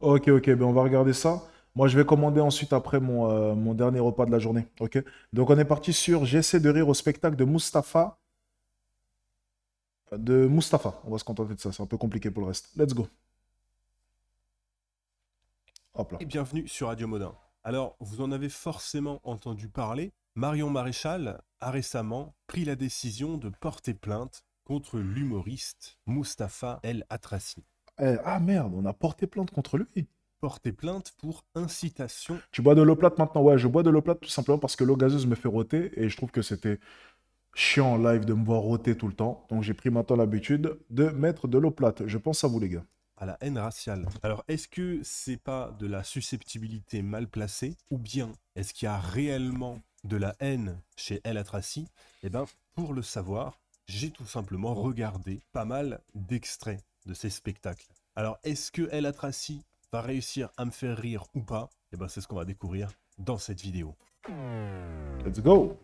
Ok, ok, ben on va regarder ça. Moi, je vais commander ensuite après mon dernier repas de la journée. Ok? Donc, on est parti sur J'essaie de rire au spectacle de Mustapha. De Mustapha. On va se contenter de ça. C'est un peu compliqué pour le reste. Let's go. Hop là. Et bienvenue sur Radio Modin. Alors, vous en avez forcément entendu parler, Marion Maréchal a récemment pris la décision de porter plainte contre l'humoriste Mustapha El Atrassi. Ah merde, on a porté plainte contre lui. Porter plainte pour incitation. Tu bois de l'eau plate maintenant? Ouais, je bois de l'eau plate tout simplement parce que l'eau gazeuse me fait rôter et je trouve que c'était chiant en live de me voir rôter tout le temps. Donc j'ai pris maintenant l'habitude de mettre de l'eau plate. Je pense à vous, les gars. À la haine raciale. Alors, est-ce que c'est pas de la susceptibilité mal placée ou bien est-ce qu'il y a réellement de la haine chez El Atrassi? Eh bien, pour le savoir, j'ai tout simplement regardé pas mal d'extraits de ces spectacles. Alors, est-ce que El Atrassi va réussir à me faire rire ou pas? Eh bien, c'est ce qu'on va découvrir dans cette vidéo. Let's go.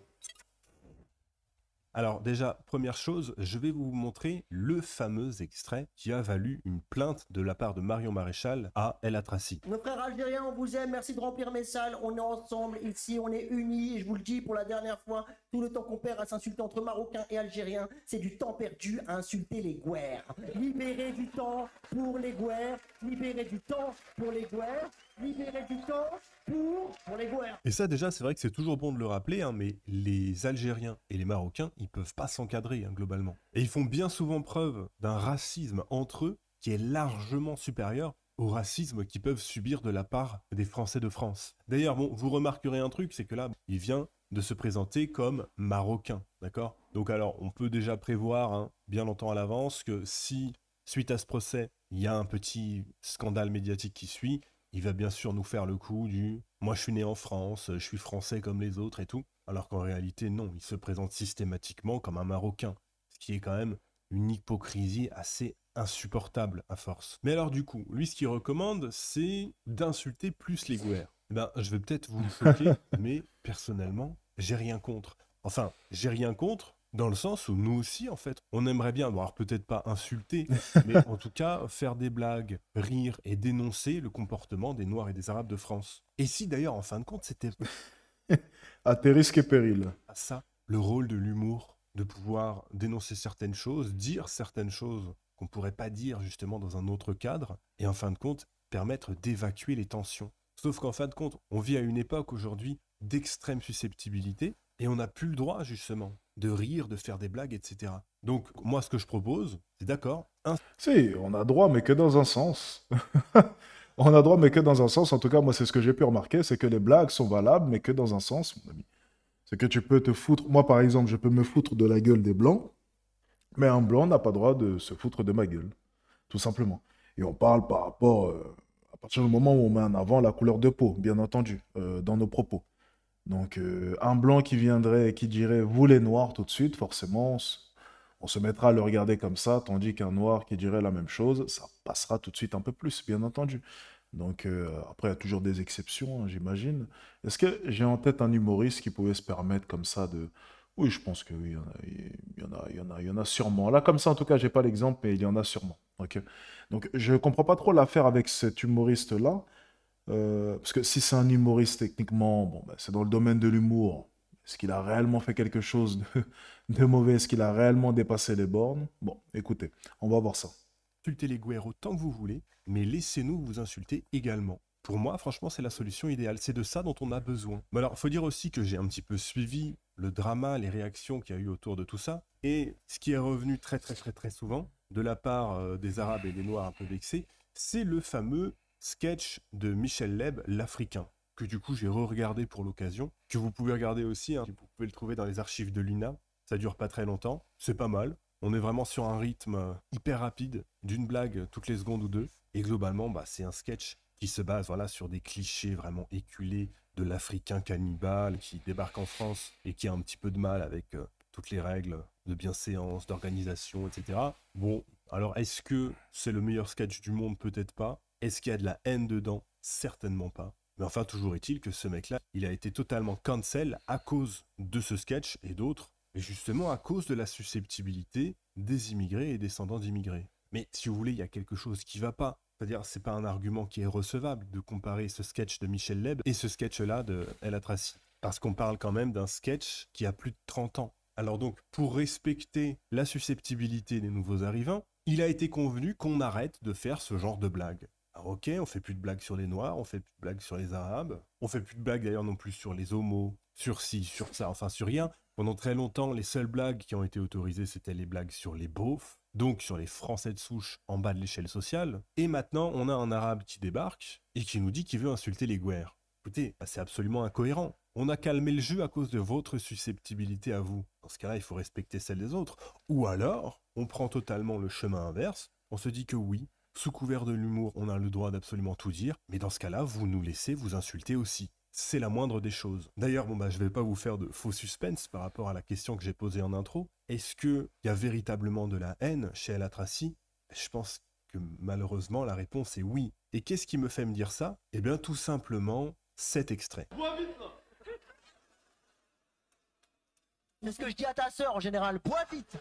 Alors déjà, première chose, je vais vous montrer le fameux extrait qui a valu une plainte de la part de Marion Maréchal à El Atrassi. Nos frères algériens, on vous aime, merci de remplir mes salles, on est ensemble ici, on est unis, et je vous le dis pour la dernière fois, tout le temps qu'on perd à s'insulter entre Marocains et Algériens, c'est du temps perdu à insulter les Gouers. Libérez du temps pour les Gouers, libérez du temps pour les Gouers, libérez du temps pour les Gouers. Et ça déjà, c'est vrai que c'est toujours bon de le rappeler, hein, mais les Algériens et les Marocains, ils peuvent pas s'encadrer hein, globalement. Et ils font bien souvent preuve d'un racisme entre eux qui est largement supérieur au racisme qu'ils peuvent subir de la part des Français de France. D'ailleurs, bon, vous remarquerez un truc, c'est que là, il vient de se présenter comme marocain, d'accord? Donc alors, on peut déjà prévoir, hein, bien longtemps à l'avance, que si, suite à ce procès, il y a un petit scandale médiatique qui suit, il va bien sûr nous faire le coup du moi je suis né en France, je suis français comme les autres et tout, alors qu'en réalité non, il se présente systématiquement comme un Marocain, ce qui est quand même une hypocrisie assez insupportable à force. Mais alors du coup, lui ce qu'il recommande, c'est d'insulter plus les Gouers. Eh ben, je vais peut-être vous choquer, mais personnellement, j'ai rien contre. Enfin, j'ai rien contre dans le sens où nous aussi, en fait, on aimerait bien, bon, alors peut-être pas insulter, mais en tout cas faire des blagues, rire et dénoncer le comportement des Noirs et des Arabes de France. Et si d'ailleurs, en fin de compte, c'était À tes risques et périls. pas ça le rôle de l'humour, de pouvoir dénoncer certaines choses, dire certaines choses qu'on pourrait pas dire justement dans un autre cadre, et en fin de compte, permettre d'évacuer les tensions. Sauf qu'en fin de compte, on vit à une époque aujourd'hui d'extrême susceptibilité, et on n'a plus le droit justement de rire, de faire des blagues, etc. Donc moi, ce que je propose, c'est d'accord, Si, on a droit, mais que dans un sens. On a droit, mais que dans un sens. En tout cas, moi, c'est ce que j'ai pu remarquer, c'est que les blagues sont valables, mais que dans un sens, mon ami. C'est que tu peux te foutre. Moi, par exemple, je peux me foutre de la gueule des blancs, mais un blanc n'a pas droit de se foutre de ma gueule, tout simplement. Et on parle par rapport, à partir du moment où on met en avant la couleur de peau, bien entendu, dans nos propos. Donc, un blanc qui viendrait et qui dirait vous les noirs tout de suite, forcément, on se mettra à le regarder comme ça, tandis qu'un noir qui dirait la même chose, ça passera tout de suite un peu plus, bien entendu. Donc, après, il y a toujours des exceptions, hein, j'imagine. Est-ce que j'ai en tête un humoriste qui pouvait se permettre comme ça de... Oui, je pense que oui, il y en a sûrement. Là, comme ça, en tout cas, j'ai pas l'exemple, mais il y en a sûrement. Ok. Donc, je comprends pas trop l'affaire avec cet humoriste-là. Parce que si c'est un humoriste techniquement, bon, ben, c'est dans le domaine de l'humour. Est-ce qu'il a réellement fait quelque chose de mauvais? Est-ce qu'il a réellement dépassé les bornes? Bon, écoutez, on va voir ça. insultez les Gouères autant que vous voulez, mais laissez-nous vous insulter également. Pour moi, franchement, c'est la solution idéale. C'est de ça dont on a besoin. Mais alors, faut dire aussi que j'ai un petit peu suivi le drama, les réactions qu'il y a eu autour de tout ça. Et ce qui est revenu très souvent de la part des Arabes et des Noirs un peu vexés, c'est le fameux sketch de Michel Leb, l'Africain, que du coup j'ai re-regardé pour l'occasion, que vous pouvez regarder aussi, hein, vous pouvez le trouver dans les archives de l'INA. Ça dure pas très longtemps, c'est pas mal. On est vraiment sur un rythme hyper rapide, d'une blague toutes les secondes ou deux. Et globalement, bah, c'est un sketch qui se base voilà, sur des clichés vraiment éculés de l'Africain cannibale qui débarque en France et qui a un petit peu de mal avec toutes les règles de bienséance, d'organisation, etc. Bon, alors est-ce que c'est le meilleur sketch du monde? Peut-être pas. Est-ce qu'il y a de la haine dedans? Certainement pas. Mais enfin, toujours est-il que ce mec-là, il a été totalement cancel à cause de ce sketch et d'autres, et justement à cause de la susceptibilité des immigrés et descendants d'immigrés. Mais si vous voulez, il y a quelque chose qui va pas. C'est-à-dire, c'est pas un argument qui est recevable de comparer ce sketch de Michel Leb et ce sketch-là de El Atrassi. Parce qu'on parle quand même d'un sketch qui a plus de 30 ans. Alors donc, pour respecter la susceptibilité des nouveaux arrivants, il a été convenu qu'on arrête de faire ce genre de blagues. Alors ok, on fait plus de blagues sur les Noirs, on fait plus de blagues sur les Arabes, on fait plus de blagues d'ailleurs non plus sur les homos, sur ci, sur ça, enfin sur rien. Pendant très longtemps, les seules blagues qui ont été autorisées, c'était les blagues sur les beaufs, donc sur les Français de souche en bas de l'échelle sociale. Et maintenant, on a un Arabe qui débarque et qui nous dit qu'il veut insulter les Gouers. Écoutez, c'est absolument incohérent. On a calmé le jeu à cause de votre susceptibilité à vous. Dans ce cas-là, il faut respecter celle des autres. Ou alors, on prend totalement le chemin inverse. On se dit que oui, sous couvert de l'humour, on a le droit d'absolument tout dire. Mais dans ce cas-là, vous nous laissez vous insulter aussi. C'est la moindre des choses. D'ailleurs, je vais pas vous faire de faux suspense par rapport à la question que j'ai posée en intro. Est-ce qu'il y a véritablement de la haine chez El Atrassi? Je pense que malheureusement, la réponse est oui. Et qu'est-ce qui me fait me dire ça? Eh bien, tout simplement, cet extrait. C'est ce que je dis à ta sœur en général. Bois vite.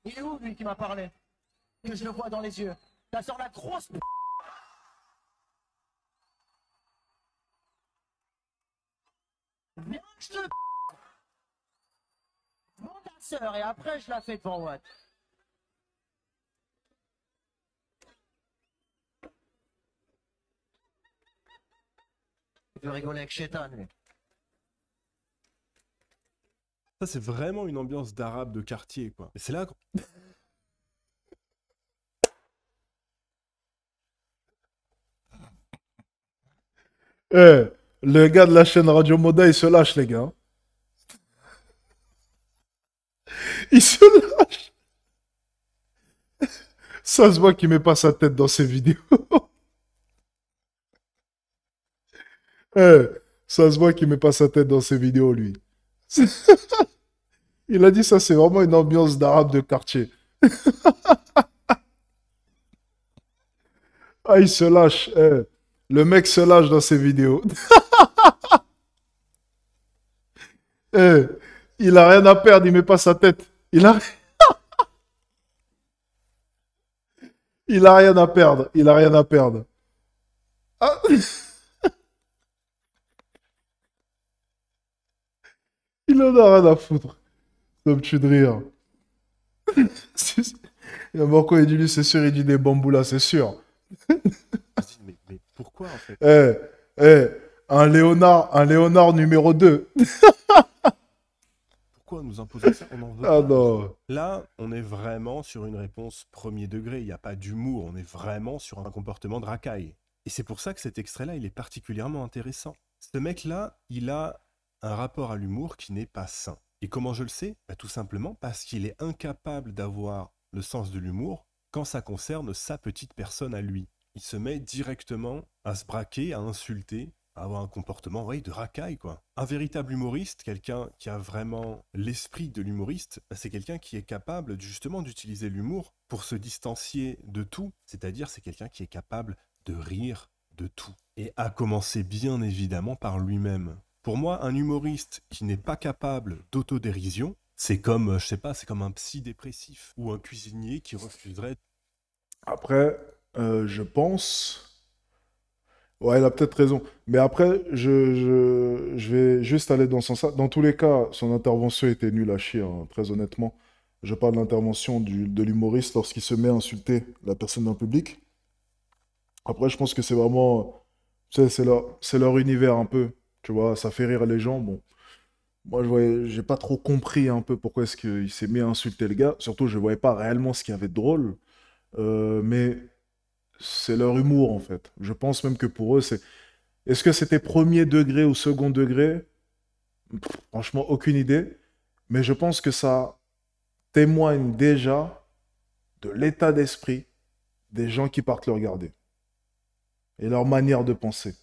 Il est où lui qui m'a parlé? Que je le vois dans les yeux. Ta sœur la grosse. Viens que je te. Devant ta sœur et après je la fais devant Watt. Il veut rigoler avec Chétan, lui. Ça, c'est vraiment une ambiance d'arabe de quartier, quoi. Et c'est là qu'on... Eh, le gars de la chaîne Radio Moda, il se lâche, les gars. Il se lâche. Ça se voit qu'il met pas sa tête dans ses vidéos. Eh, ça se voit qu'il met pas sa tête dans ses vidéos, lui. Il a dit ça, c'est vraiment une ambiance d'arabe de quartier. Ah, il se lâche. Eh. Le mec se lâche dans ses vidéos. Eh, il a rien à perdre, il met pas sa tête. Il a rien à perdre. Il a rien à perdre. Ah. Il en a rien à foutre. Ça me tue de rire. Il y a Marco Edulu, c'est sûr, il dit des bambous là, c'est sûr. Mais pourquoi, en fait? Eh, un Léonard numéro 2. Pourquoi nous imposer ça? On en veut Ah pas. non. Là, on est vraiment sur une réponse premier degré. Il n'y a pas d'humour. On est vraiment sur un comportement de racaille. Et c'est pour ça que cet extrait-là, il est particulièrement intéressant. Ce mec-là, il a un rapport à l'humour qui n'est pas sain. Et comment je le sais? Tout simplement parce qu'il est incapable d'avoir le sens de l'humour quand ça concerne sa petite personne à lui. Il se met directement à se braquer, à insulter, à avoir un comportement de racaille, quoi. Un véritable humoriste, quelqu'un qui a vraiment l'esprit de l'humoriste, c'est quelqu'un qui est capable justement d'utiliser l'humour pour se distancier de tout, c'est-à-dire c'est quelqu'un qui est capable de rire de tout. Et à commencer bien évidemment par lui-même. Pour moi, un humoriste qui n'est pas capable d'autodérision, c'est comme, je sais pas, c'est comme un psy dépressif ou un cuisinier qui refuserait... Après, je pense... Ouais, il a peut-être raison. Mais après, je vais juste aller dans son sens. Dans tous les cas, son intervention était nulle à chier, hein, très honnêtement. Je parle de l'intervention de l'humoriste lorsqu'il se met à insulter la personne dans le public. Après, je pense que c'est vraiment... Tu sais, c'est leur univers un peu. Tu vois, ça fait rire les gens. Bon, moi, j'ai pas trop compris un peu pourquoi est-ce qu'il s'est mis à insulter le gars. Surtout, je voyais pas réellement ce qu'il y avait de drôle. Mais c'est leur humour, en fait. Je pense même que pour eux, c'est... Est-ce que c'était premier degré ou second degré? Franchement, aucune idée. Mais je pense que ça témoigne déjà de l'état d'esprit des gens qui partent le regarder. Et leur manière de penser.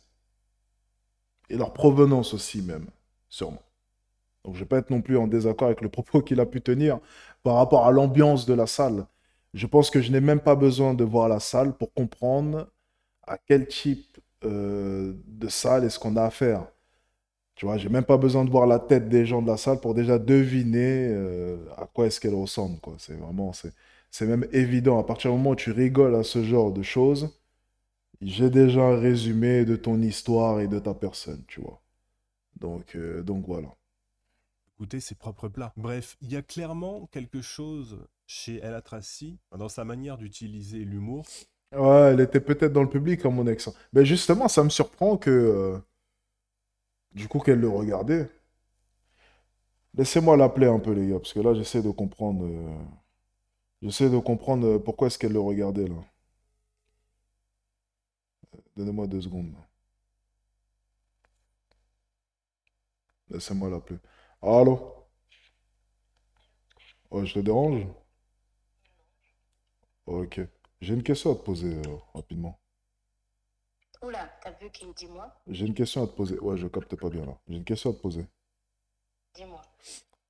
Et leur provenance aussi, même, sûrement. Donc je ne vais pas être non plus en désaccord avec le propos qu'il a pu tenir par rapport à l'ambiance de la salle. Je pense que je n'ai même pas besoin de voir la salle pour comprendre à quel type de salle est-ce qu'on a affaire. Tu vois, j'ai même pas besoin de voir la tête des gens de la salle pour déjà deviner à quoi est-ce qu'elle ressemble, quoi. C'est vraiment, c'est même évident. À partir du moment où tu rigoles à ce genre de choses, j'ai déjà un résumé de ton histoire et de ta personne, tu vois. Donc voilà. Goûter ses propres plats. Bref, il y a clairement quelque chose chez El Atrassi, dans sa manière d'utiliser l'humour. Ouais, elle était peut-être dans le public, comme mon ex. Mais justement, ça me surprend que, du coup, qu'elle le regardait. Laissez-moi l'appeler un peu, les gars, parce que là, j'essaie de comprendre pourquoi est-ce qu'elle le regardait, là. Donnez-moi 2 secondes, là. Laissez-moi l'appeler. Allô? Ouais, je te dérange? Ok. J'ai une question à te poser, rapidement. Oula, t'as vu qui me dit moi? J'ai une question à te poser. Ouais, je capte pas bien, là. J'ai une question à te poser. Dis-moi.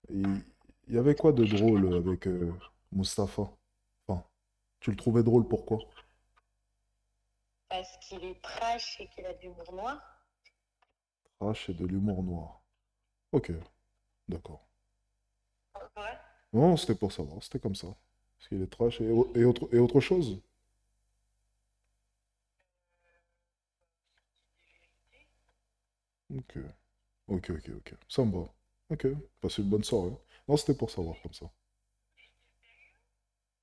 Il il y avait quoi de drôle avec Mustapha? Enfin, tu le trouvais drôle, pourquoi? Parce qu'il est trash et qu'il a de l'humour noir? Trash et de l'humour noir. Ok, d'accord. Ouais. Non, c'était pour savoir, c'était comme ça. Parce qu'il est trash et autre chose. Ok, ok. Ça me va. Ok, passez une bonne soirée. Non, c'était pour savoir comme ça.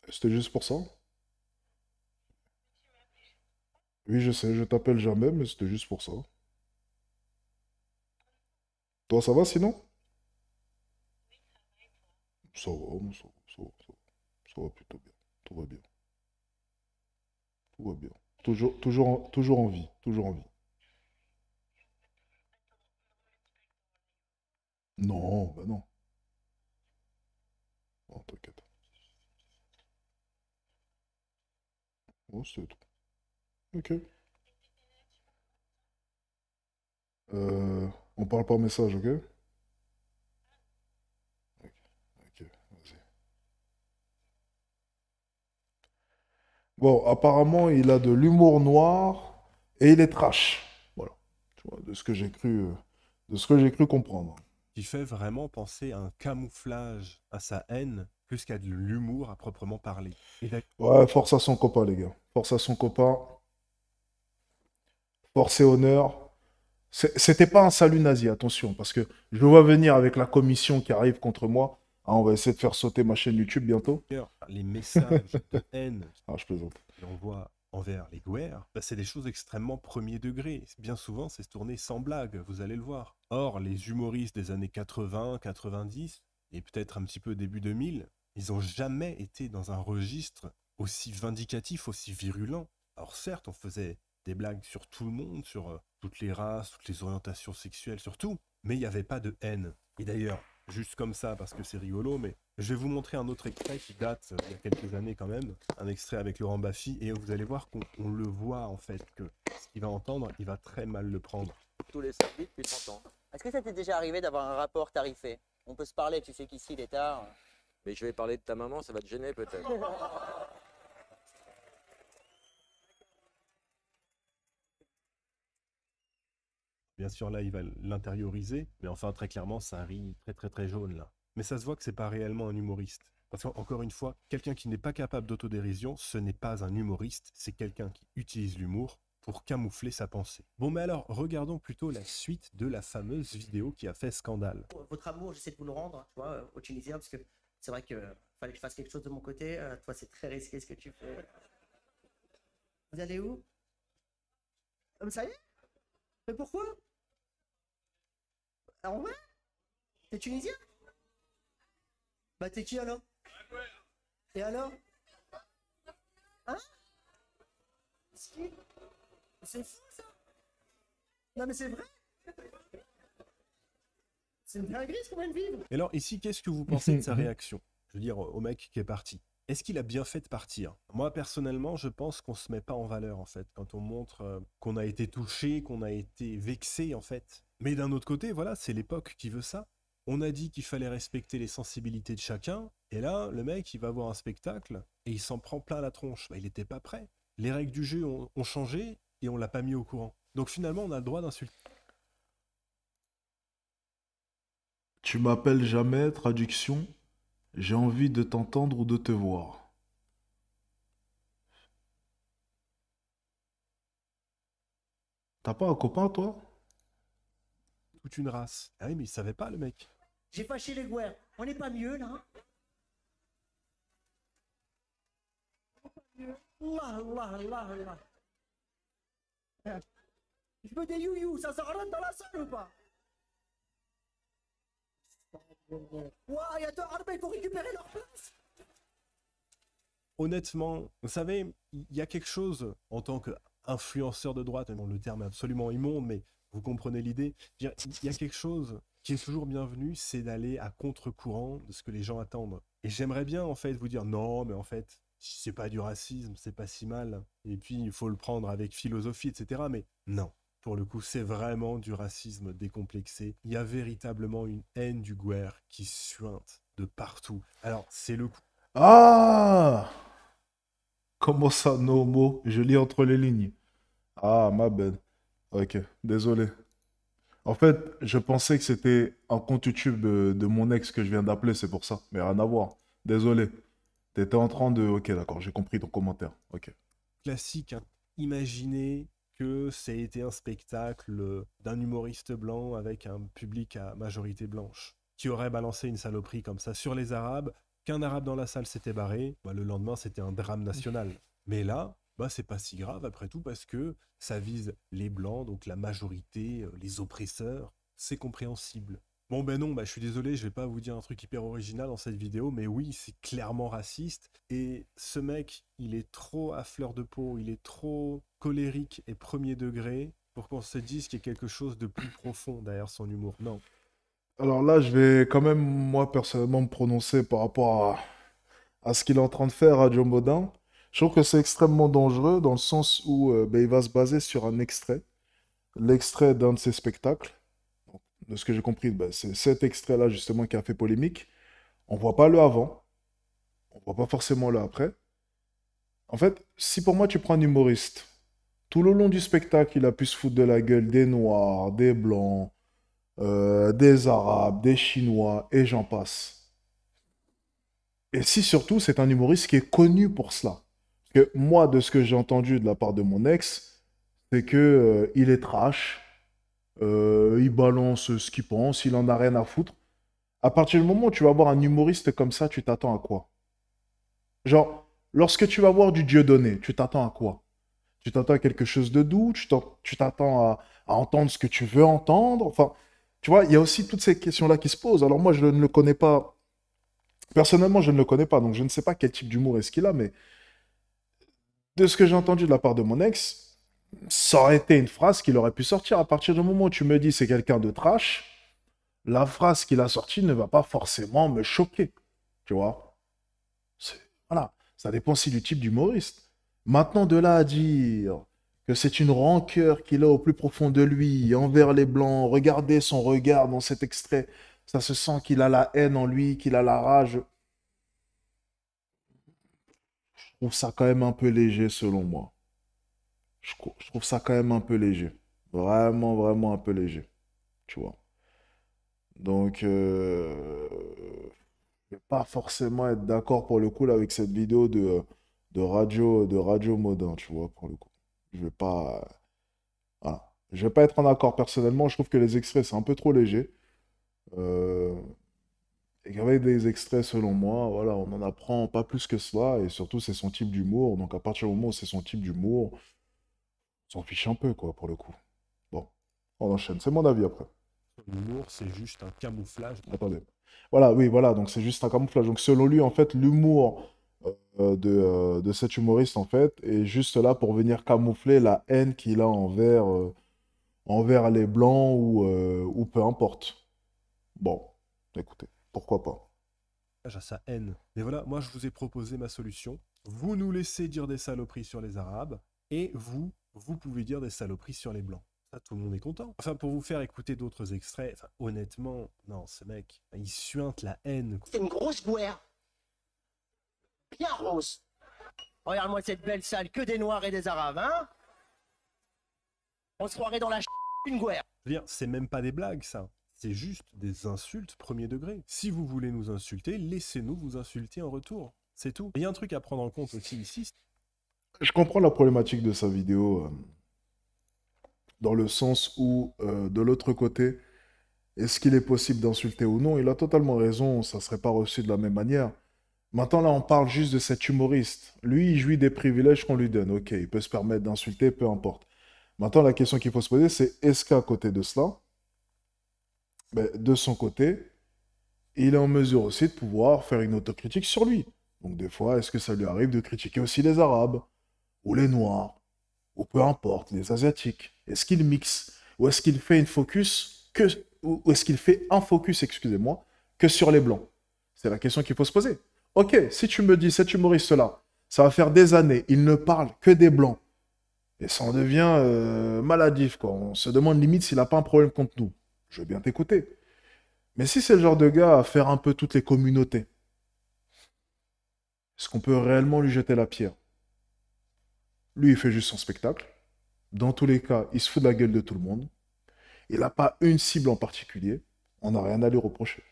C'était juste pour ça? Oui, je sais, je t'appelle jamais, mais c'était juste pour ça. Toi, ça va sinon? Ça va, moi, ça va plutôt bien. Tout va bien. Tout va bien. Toujours en vie. Toujours en vie. Non, bah non. Non, t'inquiète. Oh, c'est tout. Ok. Euh, on parle par message, ok? Ok, vas-y. Bon, apparemment, il a de l'humour noir et il est trash. Voilà. Tu vois, de ce que j'ai cru comprendre. Qui fait vraiment penser à un camouflage à sa haine plus qu'à de l'humour à proprement parler. Ouais, force à son copain, les gars. Force à son copain. Force et honneur. C'était pas un salut nazi, attention, parce que je le vois venir avec la commission qui arrive contre moi. Ah, on va essayer de faire sauter ma chaîne YouTube bientôt. D'ailleurs, les messages de haine Ah, je plaisante. qu'il envoie envers les Guer, bah, c'est des choses extrêmement premier degré. Bien souvent, c'est tourné sans blague, vous allez le voir. Or, les humoristes des années 80, 90, et peut-être un petit peu début 2000, ils n'ont jamais été dans un registre aussi vindicatif, aussi virulent. Alors certes, on faisait des blagues sur tout le monde, sur toutes les races, toutes les orientations sexuelles, sur tout, mais il n'y avait pas de haine. Et d'ailleurs, juste comme ça, parce que c'est rigolo, mais je vais vous montrer un autre extrait qui date il y a quelques années quand même, un extrait avec Laurent Baffy, et vous allez voir qu'on le voit en fait, que ce qu'il va entendre, il va très mal le prendre. Tous les samedis depuis 30 ans. Est-ce que ça t'est déjà arrivé d'avoir un rapport tarifé? On peut se parler, tu sais qu'ici il est tard. Mais je vais parler de ta maman, ça va te gêner peut-être. Bien sûr, là, il va l'intérioriser, mais enfin, très clairement, c'est un riz très très très jaune là. Mais ça se voit que c'est pas réellement un humoriste. Parce qu'encore une fois, quelqu'un qui n'est pas capable d'autodérision, ce n'est pas un humoriste, c'est quelqu'un qui utilise l'humour pour camoufler sa pensée. Bon, mais alors, regardons plutôt la suite de la fameuse vidéo qui a fait scandale. Votre amour, j'essaie de vous le rendre, tu vois, aux Tunisiens, parce que c'est vrai que fallait que je fasse quelque chose de mon côté. Toi, c'est très risqué ce que tu fais. Vous allez où? Mais ça y est? Mais pourquoi? Ah ouais? T'es tunisien? Bah t'es qui alors? Et alors? Hein? C'est fou ça? Non mais c'est vrai? C'est une dinguerie ce qu'on vient de vivre. Et alors, ici, qu'est-ce que vous pensez de sa réaction? Je veux dire, au mec qui est parti. Est-ce qu'il a bien fait de partir? Moi, personnellement, je pense qu'on se met pas en valeur, en fait, quand on montre qu'on a été touché, qu'on a été vexé, en fait. Mais d'un autre côté, voilà, c'est l'époque qui veut ça. On a dit qu'il fallait respecter les sensibilités de chacun, et là, le mec, il va voir un spectacle, et il s'en prend plein la tronche. Bah, il n'était pas prêt. Les règles du jeu ont changé, et on l'a pas mis au courant. Donc finalement, on a le droit d'insulter. Tu m'appelles jamais, traduction. J'ai envie de t'entendre ou de te voir. T'as pas un copain, toi? Toute une race. Ah oui, mais il savait pas, le mec. J'ai fâché les guerres. On n'est pas mieux, là? Là, là, là, là. Je veux des you-you, ça rentre dans la salle ou pas? Ouah, y a deux armées, il faut récupérer leur place. Honnêtement, vous savez, il y a quelque chose en tant qu'influenceur de droite, bon, le terme est absolument immonde, mais vous comprenez l'idée. Je veux dire, il y a quelque chose qui est toujours bienvenu, c'est d'aller à contre-courant de ce que les gens attendent. Et j'aimerais bien, en fait, vous dire non, mais en fait, c'est pas du racisme, c'est pas si mal. Et puis, il faut le prendre avec philosophie, etc. Mais non. Pour le coup, c'est vraiment du racisme décomplexé. Il y a véritablement une haine du Guer qui suinte de partout. Alors, c'est le coup. Ah! Comment ça, no mots? Je lis entre les lignes. Ah, ma bad. Ok, désolé. En fait, je pensais que c'était un compte YouTube de mon ex que je viens d'appeler, c'est pour ça. Mais rien à voir. Désolé. T'étais en train de... Ok, d'accord, j'ai compris ton commentaire. Ok. Classique, hein. Imaginez que ça ait été un spectacle d'un humoriste blanc avec un public à majorité blanche, qui aurait balancé une saloperie comme ça sur les Arabes, qu'un Arabe dans la salle s'était barré, bah, le lendemain c'était un drame national. Mais là, bah, c'est pas si grave après tout parce que ça vise les blancs, donc la majorité, les oppresseurs, c'est compréhensible. Bon ben non, bah, je suis désolé, je vais pas vous dire un truc hyper original dans cette vidéo, mais oui, c'est clairement raciste. Et ce mec, il est trop à fleur de peau, il est trop colérique et premier degré pour qu'on se dise qu'il y a quelque chose de plus profond derrière son humour. Non. Alors là, je vais quand même, moi, personnellement, me prononcer par rapport à ce qu'il est en train de faire à Joe Modin. Je trouve que c'est extrêmement dangereux dans le sens où ben, il va se baser sur un extrait, l'extrait d'un de ses spectacles. Donc, de ce que j'ai compris, ben, c'est cet extrait-là justement qui a fait polémique. On voit pas le avant, on voit pas forcément le après. En fait, si pour moi tu prends un humoriste, tout le long du spectacle, il a pu se foutre de la gueule des Noirs, des Blancs, des Arabes, des Chinois, et j'en passe. Et si surtout c'est un humoriste qui est connu pour cela. Parce que moi, de ce que j'ai entendu de la part de mon ex, c'est que il est trash, il balance ce qu'il pense, il en a rien à foutre. À partir du moment où tu vas voir un humoriste comme ça, tu t'attends à quoi? Genre, lorsque tu vas voir du Dieudonné, tu t'attends à quoi? Tu t'attends à quelque chose de doux, tu t'attends à entendre ce que tu veux entendre. Enfin, tu vois, il y a aussi toutes ces questions-là qui se posent. Alors moi, je ne le connais pas. Personnellement, je ne le connais pas, donc je ne sais pas quel type d'humour est-ce qu'il a, mais de ce que j'ai entendu de la part de mon ex, ça aurait été une phrase qu'il aurait pu sortir. À partir du moment où tu me dis c'est quelqu'un de trash, la phrase qu'il a sortie ne va pas forcément me choquer. Tu vois? Voilà. Ça dépend aussi du type d'humoriste. Maintenant, de là à dire que c'est une rancœur qu'il a au plus profond de lui envers les Blancs, regardez son regard dans cet extrait, ça se sent qu'il a la haine en lui, qu'il a la rage. Je trouve ça quand même un peu léger selon moi. Je trouve ça quand même un peu léger. Vraiment, vraiment un peu léger. Tu vois. Donc, je vais pas forcément être d'accord pour le coup là, avec cette vidéo de Radio Modin, tu vois, pour le coup. Je vais pas. Voilà. Je vais pas être en accord personnellement. Je trouve que les extraits, c'est un peu trop léger. Euh, Et qu'avec des extraits, selon moi, voilà, on n'en apprend pas plus que cela. Et surtout, c'est son type d'humour. Donc, à partir du moment où c'est son type d'humour, on s'en fiche un peu, quoi, pour le coup. Bon, on enchaîne. C'est mon avis après. L'humour, c'est juste un camouflage. Attendez. Voilà, oui, voilà. Donc, c'est juste un camouflage. Donc, selon lui, en fait, l'humour de cet humoriste, en fait, est juste là pour venir camoufler la haine qu'il a envers les Blancs ou peu importe. Bon, écoutez, pourquoi pas. À sa haine. Mais voilà, moi je vous ai proposé ma solution. Vous nous laissez dire des saloperies sur les Arabes, et vous pouvez dire des saloperies sur les Blancs. Ça, tout le monde est content. Enfin, pour vous faire écouter d'autres extraits, enfin, honnêtement, non, ce mec, il suinte la haine. C'est une grosse guerre. Bien rose. Regarde-moi cette belle salle, que des Noirs et des Arabes, hein? On se croirait dans la une guerre. Je veux dire, c'est même pas des blagues, ça. C'est juste des insultes premier degré. Si vous voulez nous insulter, laissez-nous vous insulter en retour. C'est tout. Et il y a un truc à prendre en compte aussi ici. Je comprends la problématique de sa vidéo dans le sens où, de l'autre côté, est-ce qu'il est possible d'insulter ou non? Il a totalement raison, ça ne serait pas reçu de la même manière. Maintenant, là, on parle juste de cet humoriste. Lui, il jouit des privilèges qu'on lui donne. Ok, il peut se permettre d'insulter, peu importe. Maintenant, la question qu'il faut se poser, c'est est-ce qu'à côté de cela, ben, de son côté, il est en mesure aussi de pouvoir faire une autocritique sur lui. Donc, des fois, est-ce que ça lui arrive de critiquer aussi les Arabes, ou les Noirs, ou peu importe, les Asiatiques? Est-ce qu'il mixe? Ou est-ce qu'il fait une focus que, ou est-ce qu'il fait un focus, excusez-moi, que sur les Blancs? C'est la question qu'il faut se poser. Ok, si tu me dis, cet humoriste-là, ça va faire des années, il ne parle que des Blancs, et ça en devient maladif, quoi. On se demande limite s'il n'a pas un problème contre nous. Je veux bien t'écouter. Mais si c'est le genre de gars à faire un peu toutes les communautés, est-ce qu'on peut réellement lui jeter la pierre? Lui, il fait juste son spectacle. Dans tous les cas, il se fout de la gueule de tout le monde. Il n'a pas une cible en particulier. On n'a rien à lui reprocher.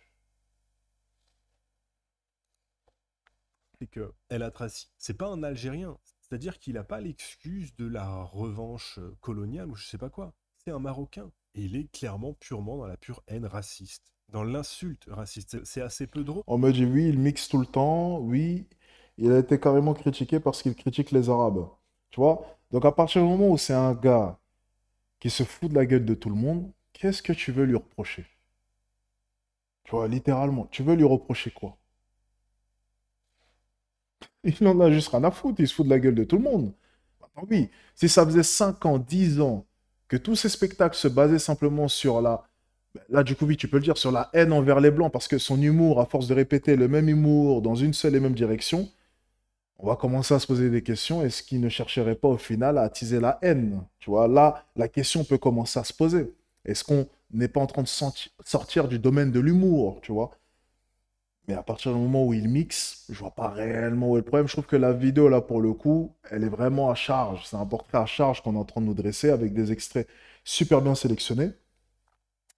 C'est que El Atrassi, c'est pas un Algérien. C'est-à-dire qu'il n'a pas l'excuse de la revanche coloniale ou je sais pas quoi. C'est un Marocain. Et il est clairement purement dans la pure haine raciste. Dans l'insulte raciste. C'est assez peu drôle. On me dit oui, il mixe tout le temps. Oui, il a été carrément critiqué parce qu'il critique les Arabes. Tu vois? Donc à partir du moment où c'est un gars qui se fout de la gueule de tout le monde, qu'est-ce que tu veux lui reprocher? Tu vois, littéralement, tu veux lui reprocher quoi? Il en a juste rien à foutre, il se fout de la gueule de tout le monde. Maintenant, oui, si ça faisait 5 ans, 10 ans que tous ces spectacles se basaient simplement sur la... Là, du coup, oui, tu peux le dire, sur la haine envers les Blancs, parce que son humour, à force de répéter le même humour dans une seule et même direction, on va commencer à se poser des questions. Est-ce qu'il ne chercherait pas au final à attiser la haine? Tu vois, là, la question peut commencer à se poser. Est-ce qu'on n'est pas en train de sortir du domaine de l'humour, tu vois? Mais à partir du moment où il mixe, je vois pas réellement où est le problème. Je trouve que la vidéo, là, pour le coup, elle est vraiment à charge. C'est un portrait à charge qu'on est en train de nous dresser avec des extraits super bien sélectionnés.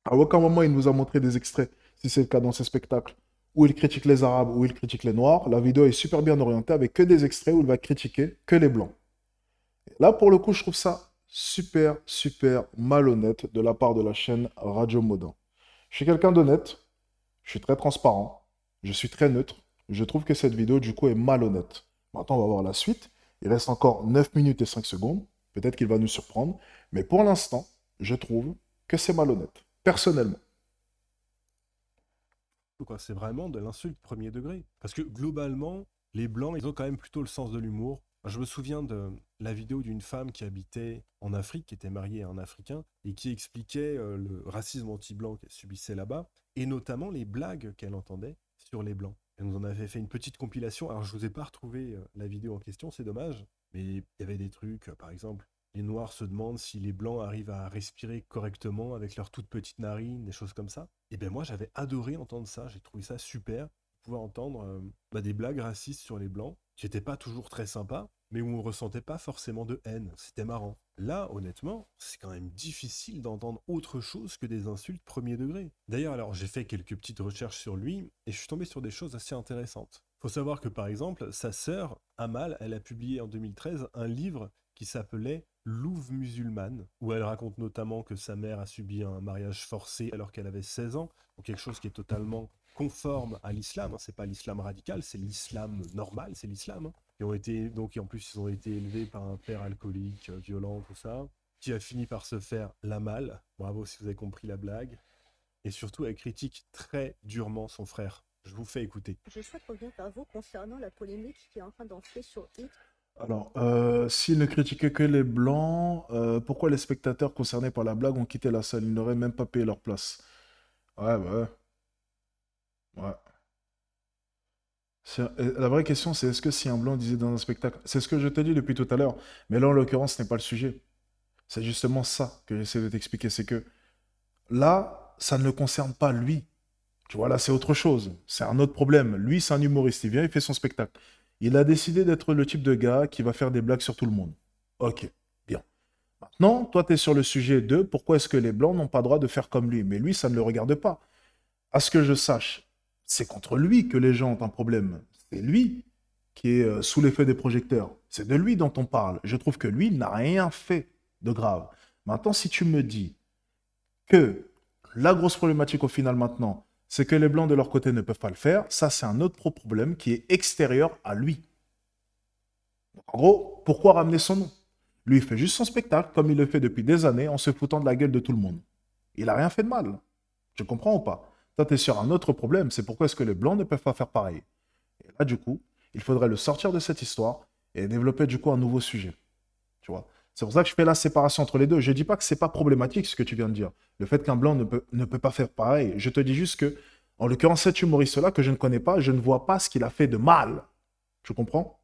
À aucun moment, il nous a montré des extraits, si c'est le cas dans ces spectacles, où il critique les Arabes, où il critique les Noirs. La vidéo est super bien orientée avec que des extraits où il va critiquer que les Blancs. Et là, pour le coup, je trouve ça super, super malhonnête de la part de la chaîne Radio Modin. Je suis quelqu'un d'honnête, je suis très transparent. Je suis très neutre. Je trouve que cette vidéo, du coup, est malhonnête. Maintenant, on va voir la suite. Il reste encore 9 minutes et 5 secondes. Peut-être qu'il va nous surprendre. Mais pour l'instant, je trouve que c'est malhonnête. Personnellement. Quoi. C'est vraiment de l'insulte premier degré. Parce que globalement, les Blancs, ils ont quand même plutôt le sens de l'humour. Je me souviens de la vidéo d'une femme qui habitait en Afrique, qui était mariée à un Africain, et qui expliquait le racisme anti-blanc qu'elle subissait là-bas, et notamment les blagues qu'elle entendait sur les Blancs. Elle nous en avait fait une petite compilation. Alors, je vous ai pas retrouvé la vidéo en question, c'est dommage, mais il y avait des trucs, par exemple, les Noirs se demandent si les Blancs arrivent à respirer correctement avec leurs toutes petites narines, des choses comme ça. Et ben moi, j'avais adoré entendre ça, j'ai trouvé ça super. Pouvoir entendre des blagues racistes sur les Blancs, qui n'étaient pas toujours très sympas, mais où on ressentait pas forcément de haine. C'était marrant. Là, honnêtement, c'est quand même difficile d'entendre autre chose que des insultes premier degré. D'ailleurs, alors, j'ai fait quelques petites recherches sur lui, et je suis tombé sur des choses assez intéressantes. Faut savoir que, par exemple, sa sœur, Amal, elle a publié en 2013 un livre qui s'appelait Louve musulmane, où elle raconte notamment que sa mère a subi un mariage forcé alors qu'elle avait 16 ans, donc quelque chose qui est totalement conforme à l'islam, hein. C'est pas l'islam radical, c'est l'islam normal, c'est l'islam, hein. Qui ont été, donc, et en plus, ils ont été élevés par un père alcoolique, violent, tout ça, qui a fini par se faire la malle. Bravo si vous avez compris la blague. Et surtout, elle critique très durement son frère. Je vous fais écouter. Je souhaite revenir vers vous concernant la polémique qui est en train d'entrer sur X. Alors, s'il ne critiquait que les Blancs, pourquoi les spectateurs concernés par la blague ont quitté la salle? Ils n'auraient même pas payé leur place. Ouais, ouais. Ouais. La vraie question, c'est est-ce que si un Blanc disait dans un spectacle... C'est ce que je t'ai dit depuis tout à l'heure. Mais là, en l'occurrence, ce n'est pas le sujet. C'est justement ça que j'essaie de t'expliquer. C'est que là, ça ne le concerne pas lui. Tu vois, là, c'est autre chose. C'est un autre problème. Lui, c'est un humoriste. Il vient, il fait son spectacle. Il a décidé d'être le type de gars qui va faire des blagues sur tout le monde. Ok, bien. Maintenant, toi, tu es sur le sujet de pourquoi est-ce que les Blancs n'ont pas le droit de faire comme lui. Mais lui, ça ne le regarde pas. À ce que je sache, c'est contre lui que les gens ont un problème. C'est lui qui est sous l'effet des projecteurs. C'est de lui dont on parle. Je trouve que lui, il n'a rien fait de grave. Maintenant, si tu me dis que la grosse problématique au final maintenant, c'est que les Blancs de leur côté ne peuvent pas le faire, ça c'est un autre problème qui est extérieur à lui. En gros, pourquoi ramener son nom? Lui, il fait juste son spectacle, comme il le fait depuis des années, en se foutant de la gueule de tout le monde. Il n'a rien fait de mal. Tu comprends ou pas? Toi, tu es sur un autre problème, c'est pourquoi est-ce que les Blancs ne peuvent pas faire pareil. Et là, du coup, il faudrait le sortir de cette histoire et développer, du coup, un nouveau sujet. Tu vois? C'est pour ça que je fais la séparation entre les deux. Je ne dis pas que c'est pas problématique, ce que tu viens de dire. Le fait qu'un Blanc ne peut pas faire pareil. Je te dis juste que, en l'occurrence, cet humoriste-là, que je ne connais pas, je ne vois pas ce qu'il a fait de mal. Tu comprends?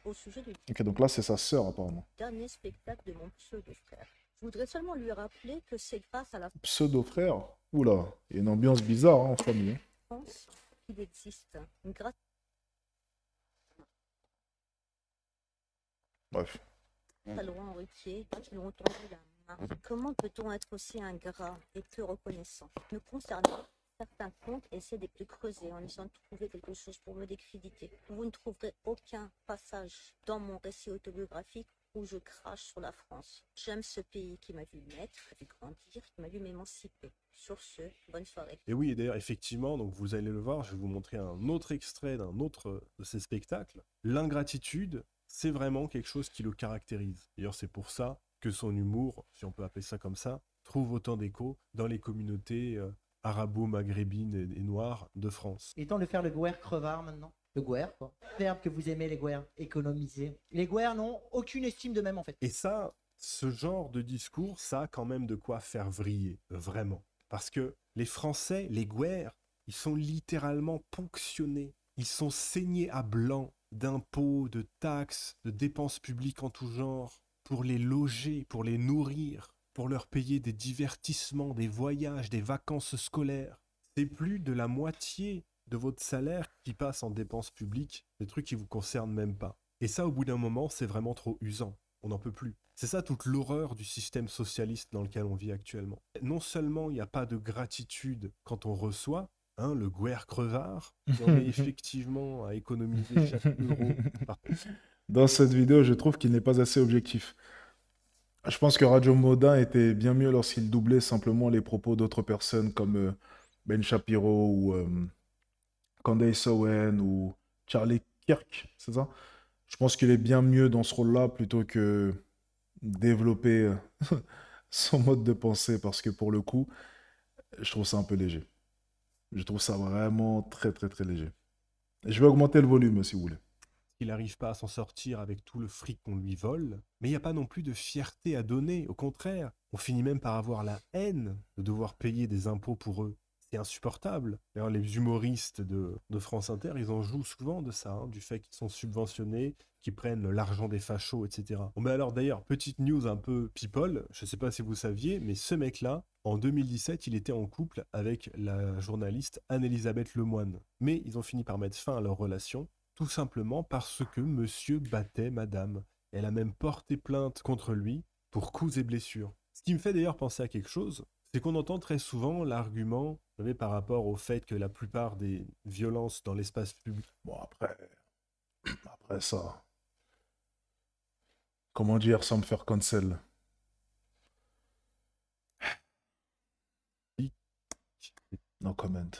Au sujet du Ok, donc là, c'est sa sœur, apparemment. dernier spectacle de mon pseudo-frère. Je voudrais seulement lui rappeler que c'est grâce à la Pseudo-frère? Oula, il y a une ambiance bizarre hein, en famille. France qu'il existe. Grâce Bref. à la loi Henriquier, qui lui ont tendu la main. Comment peut-on être aussi ingrat et peu reconnaissant? Me concernant, certains comptes essaient de creuser en essayant de trouver quelque chose pour me décréditer. Vous ne trouverez aucun passage dans mon récit autobiographique où je crache sur la France. J'aime ce pays qui m'a vu naître, qui m'a vu grandir, qui m'a vu m'émanciper. Sur ce, bonne soirée. Et oui, et d'ailleurs, effectivement, donc vous allez le voir, je vais vous montrer un autre extrait d'un autre de ces spectacles. L'ingratitude, c'est vraiment quelque chose qui le caractérise. D'ailleurs, c'est pour ça que son humour, si on peut appeler ça comme ça, trouve autant d'écho dans les communautés arabo-maghrébines et noires de France. Il est temps de faire le gouer crevard maintenant. Le gouer, quoi. Verbe que vous aimez, les gouers. Économiser. Les gouers n'ont aucune estime d'eux-mêmes, en fait. Et ça, ce genre de discours, ça a quand même de quoi faire vriller, vraiment. Parce que les Français, les gouers, ils sont littéralement ponctionnés. Ils sont saignés à blanc d'impôts, de taxes, de dépenses publiques en tout genre, pour les loger, pour les nourrir, pour leur payer des divertissements, des voyages, des vacances scolaires. C'est plus de la moitié de votre salaire qui passe en dépenses publiques, des trucs qui vous concernent même pas. Et ça, au bout d'un moment, c'est vraiment trop usant. On n'en peut plus. C'est ça toute l'horreur du système socialiste dans lequel on vit actuellement. Non seulement il n'y a pas de gratitude quand on reçoit, hein, le gouer crevard, qui en est effectivement à économiser chaque euro. Dans cette vidéo, je trouve qu'il n'est pas assez objectif. Je pense que Radio Modin était bien mieux lorsqu'il doublait simplement les propos d'autres personnes comme Ben Shapiro ou Candace Owen ou Charlie Kirk, c'est ça? Je pense qu'il est bien mieux dans ce rôle-là plutôt que développer son mode de pensée parce que pour le coup, je trouve ça un peu léger. Je trouve ça vraiment très très très léger. Je vais augmenter le volume si vous voulez. Il n'arrive pas à s'en sortir avec tout le fric qu'on lui vole, mais il n'y a pas non plus de fierté à donner, au contraire, on finit même par avoir la haine de devoir payer des impôts pour eux. C'est insupportable. D'ailleurs, les humoristes de France Inter, ils en jouent souvent de ça, hein, du fait qu'ils sont subventionnés, qu'ils prennent l'argent des fachos, etc. Bon, mais alors d'ailleurs, petite news un peu people, je ne sais pas si vous saviez, mais ce mec-là, en 2017, il était en couple avec la journaliste Anne-Elisabeth Lemoine. Mais ils ont fini par mettre fin à leur relation, tout simplement parce que monsieur battait madame. Elle a même porté plainte contre lui pour coups et blessures. Ce qui me fait d'ailleurs penser à quelque chose, c'est qu'on entend très souvent l'argument, vous savez, par rapport au fait que la plupart des violences dans l'espace public... Bon, après ça, comment dire sans me faire cancel? No comment.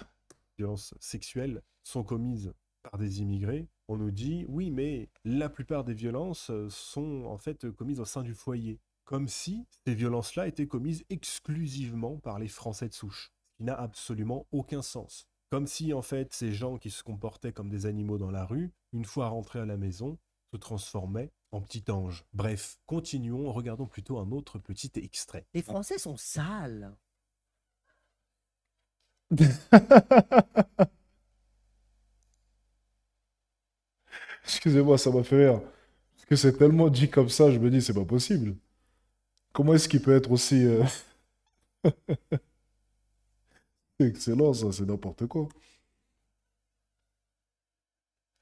Violences sexuelles sont commises par des immigrés, on nous dit oui, mais la plupart des violences sont en fait commises au sein du foyer. Comme si ces violences-là étaient commises exclusivement par les Français de souche, ce qui n'a absolument aucun sens. Comme si en fait ces gens qui se comportaient comme des animaux dans la rue, une fois rentrés à la maison, se transformaient en petits anges. Bref, continuons, regardons plutôt un autre petit extrait. Les Français sont sales. Excusez-moi, ça m'a fait rire. Parce que c'est tellement dit comme ça, je me dis, c'est pas possible. Comment est-ce qu'il peut être aussi... C'est excellent, ça, c'est n'importe quoi.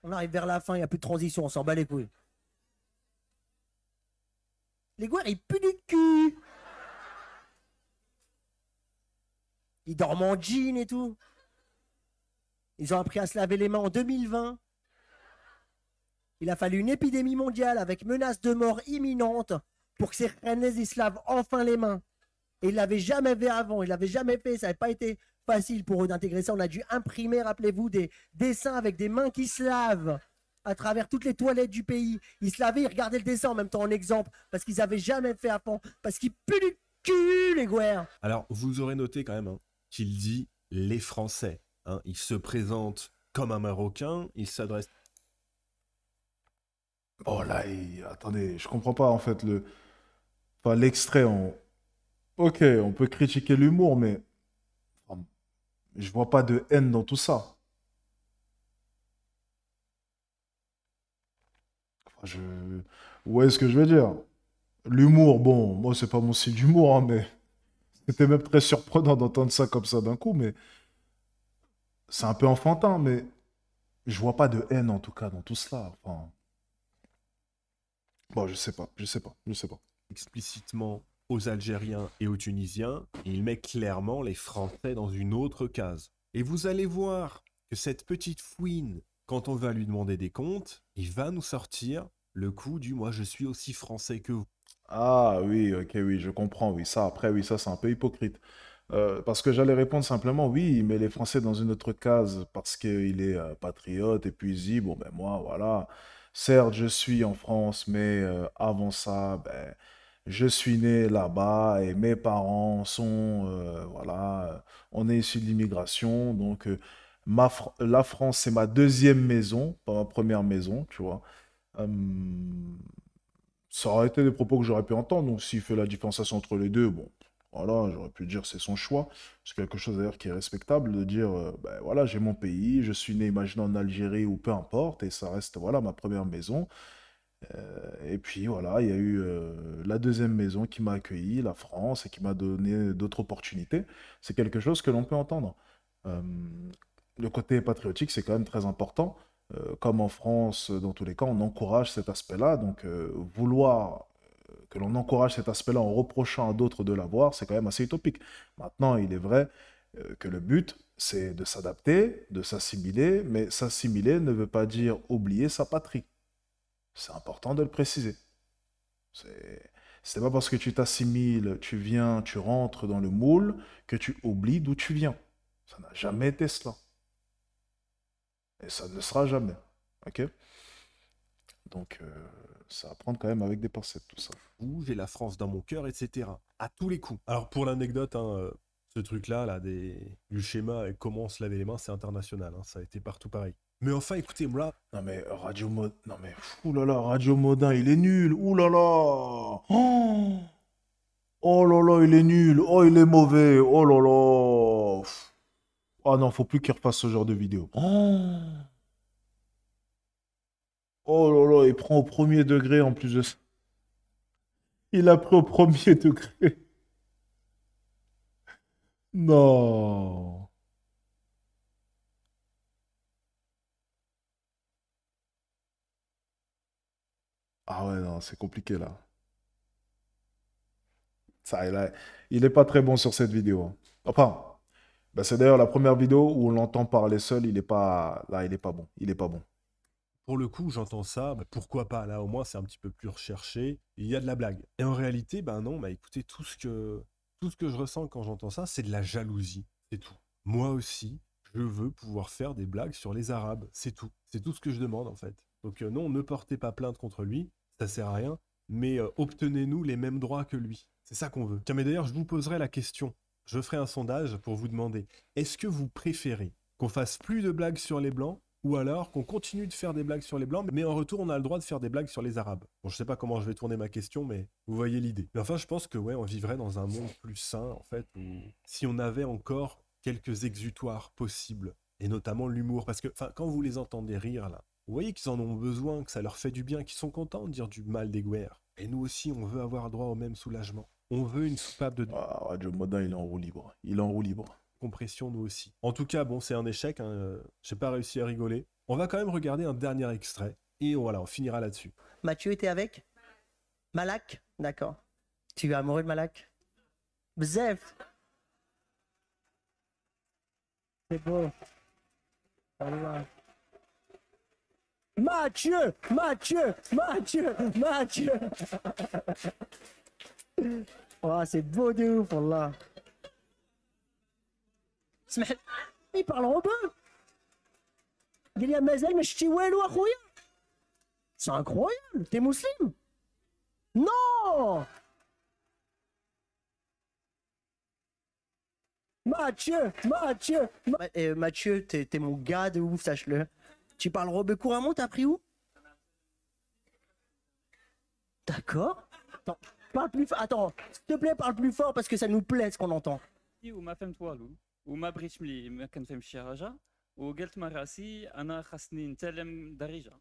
On arrive vers la fin, il n'y a plus de transition, on s'en bat les couilles. Les Guers, ils puent du cul. Ils dorment en jean et tout. Ils ont appris à se laver les mains en 2020. Il a fallu une épidémie mondiale avec menace de mort imminente pour que ces Rennais ils se lavent enfin les mains. Et ils ne l'avaient jamais fait avant, ils ne l'avaient jamais fait, ça n'avait pas été facile pour eux d'intégrer ça. On a dû imprimer, rappelez-vous, des dessins avec des mains qui se lavent à travers toutes les toilettes du pays. Ils se lavaient, ils regardaient le dessin en même temps en exemple, parce qu'ils n'avaient jamais fait avant, parce qu'ils puent du cul, les Guers. Alors, vous aurez noté quand même qu'il dit les Français. Il se présente comme un Marocain, il s'adresse... Oh là, attendez, je comprends pas en fait enfin, l'extrait. Ok, on peut critiquer l'humour, mais enfin, je vois pas de haine dans tout ça. Enfin, Vous voyez ce que je veux dire? L'humour, bon, moi c'est pas mon style d'humour, hein, mais c'était même très surprenant d'entendre ça comme ça d'un coup, mais c'est un peu enfantin, mais je vois pas de haine en tout cas dans tout cela. Enfin, bon, je sais pas. explicitement aux Algériens et aux Tunisiens, et il met clairement les Français dans une autre case. Et vous allez voir que cette petite fouine, quand on va lui demander des comptes, il va nous sortir le coup du « moi je suis aussi français que vous ». Ah oui, ok, oui, je comprends, oui, ça, après, oui, ça, c'est un peu hypocrite. Parce que j'allais répondre simplement, oui, il met les Français dans une autre case parce qu'il est patriote, et puis il dit, bon, ben moi, voilà, certes, je suis en France, mais avant ça, ben, je suis né là-bas, et mes parents sont, voilà, on est issus de l'immigration, donc la France, c'est ma deuxième maison, pas ma première maison, tu vois. Hum, Ça aurait été des propos que j'aurais pu entendre. Donc, s'il fait la différenciation entre les deux, bon, voilà, j'aurais pu dire c'est son choix. C'est quelque chose d'ailleurs qui est respectable de dire, ben voilà, j'ai mon pays, je suis né, imaginons en Algérie ou peu importe, et ça reste, voilà, ma première maison. Et puis voilà, il y a eu la deuxième maison qui m'a accueilli, la France, et qui m'a donné d'autres opportunités. C'est quelque chose que l'on peut entendre. Euh, le côté patriotique, c'est quand même très important. Comme en France, dans tous les cas, on encourage cet aspect-là. Donc, vouloir que l'on encourage cet aspect-là en reprochant à d'autres de l'avoir, c'est quand même assez utopique. Maintenant, il est vrai que le but, c'est de s'adapter, de s'assimiler, mais s'assimiler ne veut pas dire oublier sa patrie. C'est important de le préciser. C'est pas parce que tu t'assimiles, tu viens, tu rentres dans le moule, que tu oublies d'où tu viens. Ça n'a jamais été cela. Et ça ne le sera jamais. Ok? Donc, ça va prendre quand même avec des pincettes, tout ça. J'ai la France dans mon cœur, etc. À tous les coups. Alors pour l'anecdote, ce truc-là, du schéma avec comment se laver les mains, c'est international. Ça a été partout pareil. Mais enfin, écoutez, moi, Non mais non mais oulala, Radio Modin, il est nul. Oulala. Oh, oh là là, il est nul. Oh, il est mauvais. Oh là là. Ah non, faut plus qu'il refasse ce genre de vidéo. Oh, oh là là, il prend au premier degré en plus de ça. Il a pris au premier degré. Non. Ah ouais, non, c'est compliqué là. Ça, il est pas très bon sur cette vidéo, hein. Enfin, bah, c'est d'ailleurs la première vidéo où on l'entend parler seul. Il est pas là, il est pas bon. Il est pas bon. pour le coup, j'entends ça, pourquoi pas, là au moins c'est un petit peu plus recherché, il y a de la blague. Et en réalité, non, écoutez, tout ce que je ressens quand j'entends ça, c'est de la jalousie, c'est tout. Moi aussi, je veux pouvoir faire des blagues sur les Arabes, c'est tout. C'est tout ce que je demande en fait. Donc non, ne portez pas plainte contre lui, ça sert à rien, mais obtenez-nous les mêmes droits que lui. C'est ça qu'on veut. Tiens, mais d'ailleurs, je vous poserai la question. Je ferai un sondage pour vous demander, est-ce que vous préférez qu'on fasse plus de blagues sur les Blancs ou alors qu'on continue de faire des blagues sur les Blancs, mais en retour, on a le droit de faire des blagues sur les Arabes? Bon, je sais pas comment je vais tourner ma question, mais vous voyez l'idée. Mais enfin, je pense que ouais, on vivrait dans un monde plus sain, en fait, où si on avait encore quelques exutoires possibles, et notamment l'humour, parce que quand vous les entendez rire, là, vous voyez qu'ils en ont besoin, que ça leur fait du bien, qu'ils sont contents de dire du mal des Guers. Et nous aussi, on veut avoir droit au même soulagement. On veut une soupape de Ah, Radio Modin, il est en roue libre. Il est en roue libre. compression, nous aussi. En tout cas, bon, c'est un échec, j'ai pas réussi à rigoler. On va quand même regarder un dernier extrait, et voilà, on finira là-dessus. Mathieu était avec? Malak? D'accord. Tu es amoureux de Malak? Bzef. C'est beau. Allah. Mathieu! Mathieu! Mathieu! Mathieu! Oh, c'est beau de ouf, Allah. Il parle robin. قال لي مازال ما شفتي والو اخويا. C'est incroyable. T'es musulman? Non! Mathieu! Mathieu! Mathieu, t'es mon gars de ouf, sache-le. Tu parles robin couramment, t'as appris où? D'accord. Attends, parle plus fort. Attends, s'il te plaît, parle plus fort parce que ça nous plaît ce qu'on entend. وما فهمت والو وما بغيتش ملي ما كنفهمش شي حاجه وقلت مع راسي انا خاصني نتعلم دارجه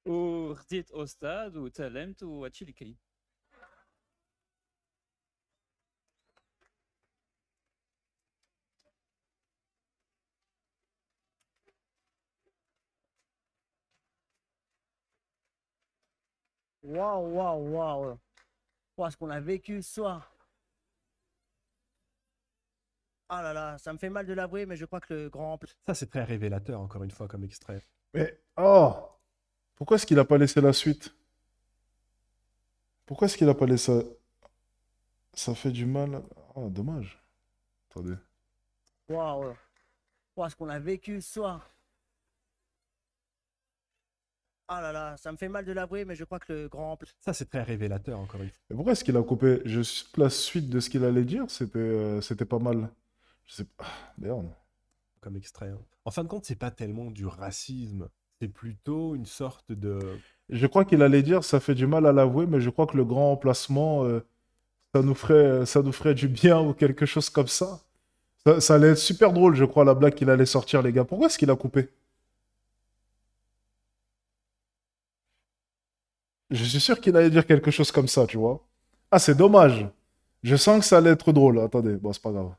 وخديت استاذ وتعلمت وهادشي اللي كاين. Waouh, waouh, waouh. Waouh, ce qu'on a vécu ce soir. Ah là là, ça me fait mal de l'avouer, mais je crois que le grand... Ça, c'est très révélateur, encore une fois, comme extrait. Mais, oh! Pourquoi est-ce qu'il a pas laissé la suite? Pourquoi est-ce qu'il a pas laissé... Ça fait du mal. Oh, dommage. Attendez. Waouh. Waouh, ce qu'on a vécu ce soir. Ah là là, ça me fait mal de l'avouer, mais je crois que le grand... Ça, c'est très révélateur, encore une fois. Mais pourquoi est-ce qu'il a coupé? La suite de ce qu'il allait dire, c'était pas mal. Je sais pas. Ah, merde. Comme extrait. Hein. En fin de compte, c'est pas tellement du racisme. C'est plutôt une sorte de... Je crois qu'il allait dire, ça fait du mal à l'avouer, mais je crois que le grand remplacement, ça nous ferait du bien ou quelque chose comme ça. Ça allait être super drôle, je crois, la blague qu'il allait sortir, les gars. Pourquoi est-ce qu'il a coupé? Je suis sûr qu'il allait dire quelque chose comme ça, tu vois. Ah, c'est dommage. Je sens que ça allait être drôle. Attendez, bon, c'est pas grave.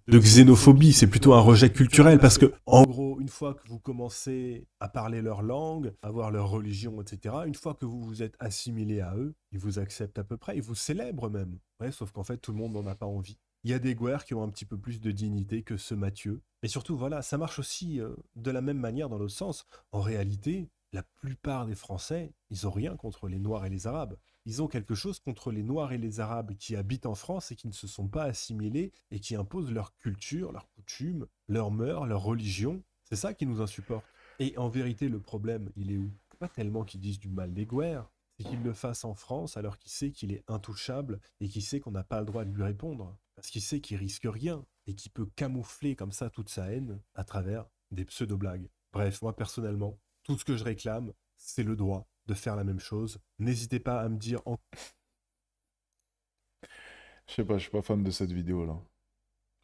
De xénophobie, c'est plutôt un rejet culturel parce que, en gros, une fois que vous commencez à parler leur langue, à avoir leur religion, etc., une fois que vous vous êtes assimilé à eux, ils vous acceptent à peu près, ils vous célèbrent même. Ouais, sauf qu'en fait, tout le monde n'en a pas envie. Il y a des guerres qui ont un petit peu plus de dignité que ce Mathieu. Et surtout, voilà, ça marche aussi de la même manière dans l'autre sens. En réalité, la plupart des Français, ils ont rien contre les Noirs et les Arabes. Ils ont quelque chose contre les Noirs et les Arabes qui habitent en France et qui ne se sont pas assimilés et qui imposent leur culture, leurs coutumes, leurs mœurs, leur religion. C'est ça qui nous insupporte. Et en vérité, le problème, il est où? Pas tellement qu'ils disent du mal des Guers, c'est qu'ils le fassent en France alors qu'il sait qu'il est intouchable et qu'il sait qu'on n'a pas le droit de lui répondre. Parce qu'il sait qu'il risque rien et qu'il peut camoufler comme ça toute sa haine à travers des pseudo-blagues. Bref, moi personnellement, tout ce que je réclame, c'est le droit de faire la même chose. N'hésitez pas à me dire en... Je sais pas, je suis pas fan de cette vidéo-là.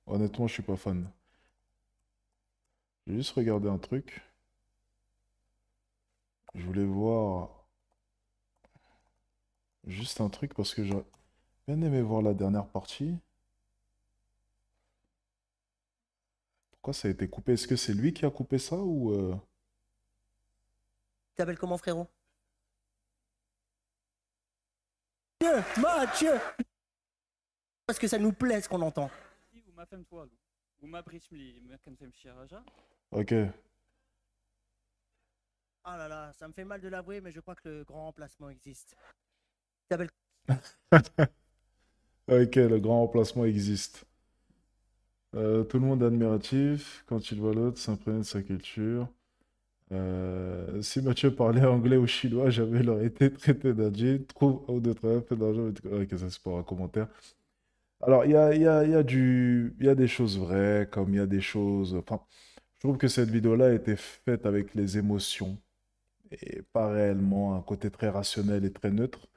Honnêtement, je suis pas fan. J'ai juste regardé un truc. Je voulais voir juste un truc parce que j'aurais bien aimé voir la dernière partie. Pourquoi ça a été coupé? Est-ce que c'est lui qui a coupé ça ou... Tu t'appelles comment, frérot? Mathieu! Parce que ça nous plaît ce qu'on entend. وما فهمت والو وما بغيتش ملي ما كنفهمش شي حاجه. Ok. Ah là là, ça me fait mal de l'avouer, mais je crois que le grand remplacement existe. Tu t'appelles... Ok, le grand remplacement existe. Tout le monde est admiratif. Quand il voit l'autre, s'imprégner de sa culture. Si Mathieu parlait anglais ou chinois, jamais il aurait été traité d'adjin. Trouve un ou deux travail, peu d'argent. Ok, ça c'est pour un commentaire. Alors, il y a des choses vraies, comme il y a des choses... Enfin, je trouve que cette vidéo-là a été faite avec les émotions et pas réellement un côté très rationnel et très neutre.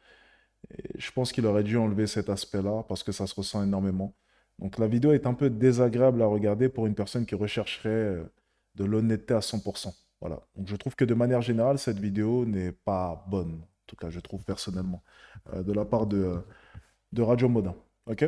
Et je pense qu'il aurait dû enlever cet aspect-là parce que ça se ressent énormément. Donc la vidéo est un peu désagréable à regarder pour une personne qui rechercherait de l'honnêteté à 100%. Voilà. Donc je trouve que de manière générale, cette vidéo n'est pas bonne. En tout cas, je trouve personnellement. De la part de Radio Modin. Ok?